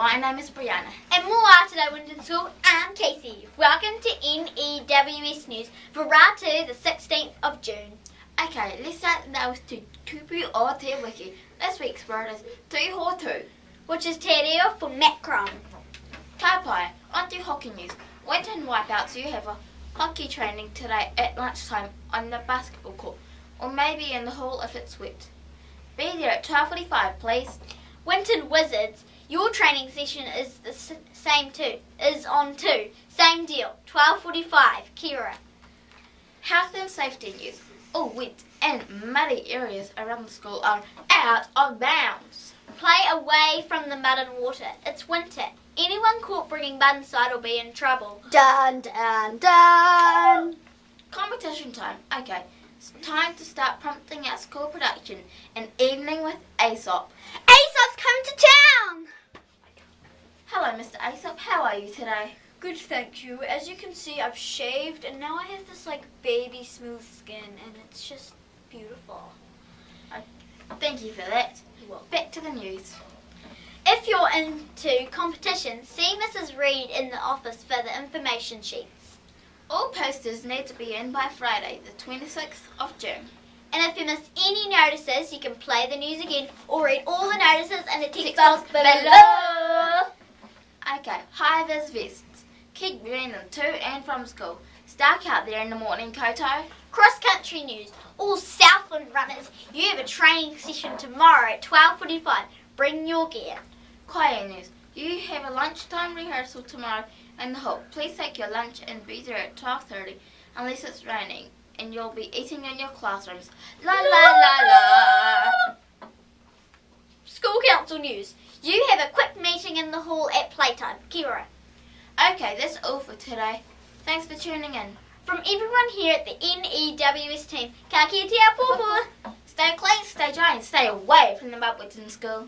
my name is Breana. And more today, Winton School. I'm Casie. Welcome to N.E.W.S News for Ratu, the 16th of June. Okay, let's start now with kupu or te wiki. This week's word is tohuto, which is te reo for macron. Tāpai, on to hockey news. Winton Wipeouts, you have a hockey training today at lunchtime on the basketball court, or maybe in the hall if it's wet. Be there at 12:45, please. Winton Wizards, your training session is the same too. Is on too. Same deal. 12:45. Kira. Health and safety news. All wet and muddy areas around the school are out of bounds. Play away from the mud and water. It's winter. Anyone caught bringing mud inside will be in trouble. Dun dun dun. Competition time. Okay, it's time to start prompting our school production. An evening with Aesop. Aesop's coming to town! Hello, Mr. Aesop. How are you today? Good, thank you. As you can see, I've shaved and now I have this baby smooth skin and it's just beautiful. Thank you for that. Well, back to the news. If you're into competition, see Mrs Reid in the office for the information sheets. All posters need to be in by Friday, the 26th of June. And if you miss any notices, you can play the news again or read all the notices in the text box below. Okay, high-vis vests. Keep wearing them to and from school. It's dark out there in the morning, koutou. Cross-country news. All Southland runners, you have a training session tomorrow at 12:45. Bring your gear. Choir news. You have a lunchtime rehearsal tomorrow in the hall. Please take your lunch and be there at 12:30 unless it's raining and you'll be eating in your classrooms. La la la la. School council news. You have a quick meeting in the hall at playtime. Kira. Okay, that's all for today. Thanks for tuning in. From everyone here at the N.E.W.S team, ka kia te a pōpō. Stay clean, stay dry, and stay away from the Winton School.